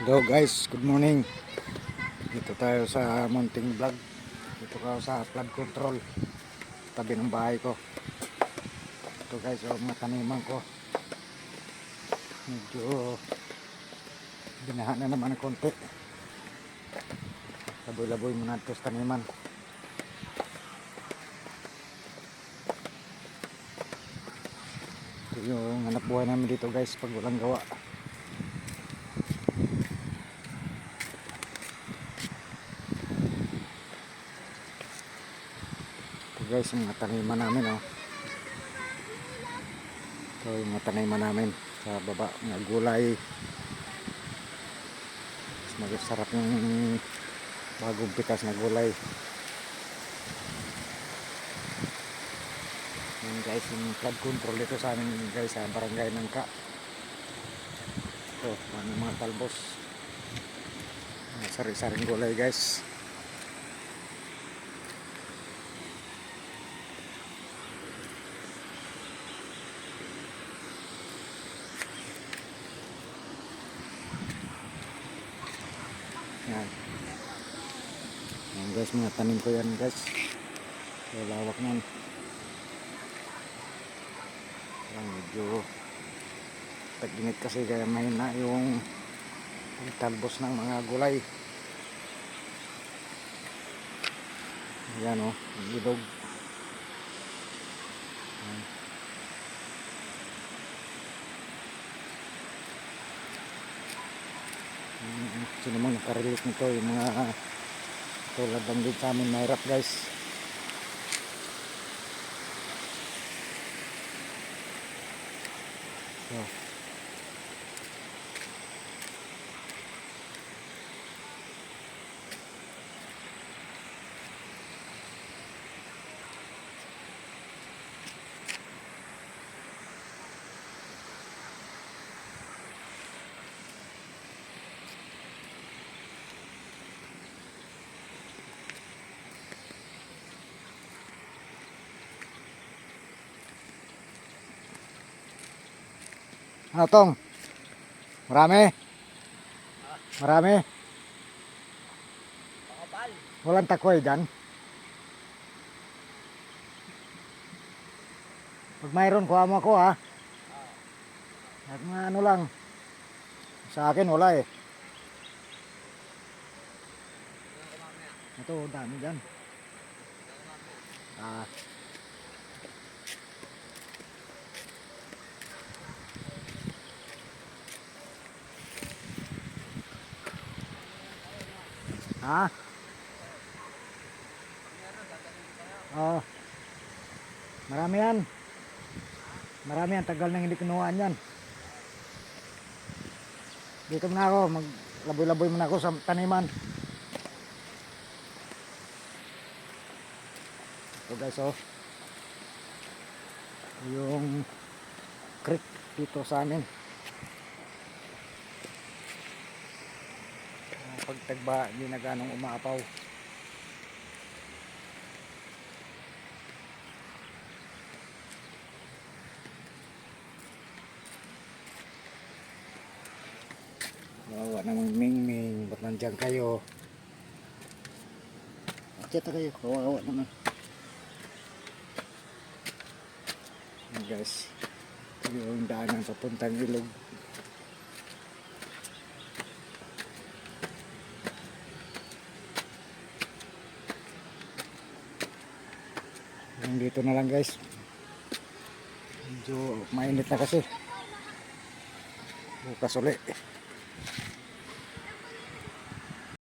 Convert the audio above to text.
Hello guys, good morning. Dito tayo sa Mounting Vlog. Dito tayo sa flood control, tabi ng bahay ko. Ito guys, yung mga taniman ko. Medyo binaha na naman ng konti. Laboy-laboy muna ito sa taniman. Ito yung hanap buhay namin dito guys pag walang gawa. Guys, yung mga taniman namin ito yung mga taniman namin sa baba, mga gulay. Mas masarap yung bagong pitas na gulay. Yan guys, yung flood control dito sa amin guys sa barangay Nangka. Ito, mga talbos, mga sari-saring gulay guys. Yan. Yan guys, mga tanim ko yan guys. So, lawak nun. Yan, medyo tag-init kasi kaya mahina yung talbos ng mga gulay. Yan yung ilog. Yan. Sino mang nakarelate nito, yung mga tulad lang din sa amin mahirap guys. So, ano tong? Marami? Marami? Walang takoy dyan? Pag mayroon, kuha mo ako ha. At mga ano lang. Sa akin wala eh. Ito, dami dyan. Ha? Oh. Marami yan. Marami yan. Tagal nang hindi kinuhaan yan. Dito muna ako. Maglaboy-laboy muna ako sa taniman. So guys, yung creek dito sa amin. Pag tagba, hindi na ganong umaapaw. Wawa namang mingming, ba't nandiyan kayo? Akyata kayo, kawawa naman. Yan guys, ito yung daanan papuntang ilog. Dito na lang guys, medyo mainit na kasi, bukas ulit.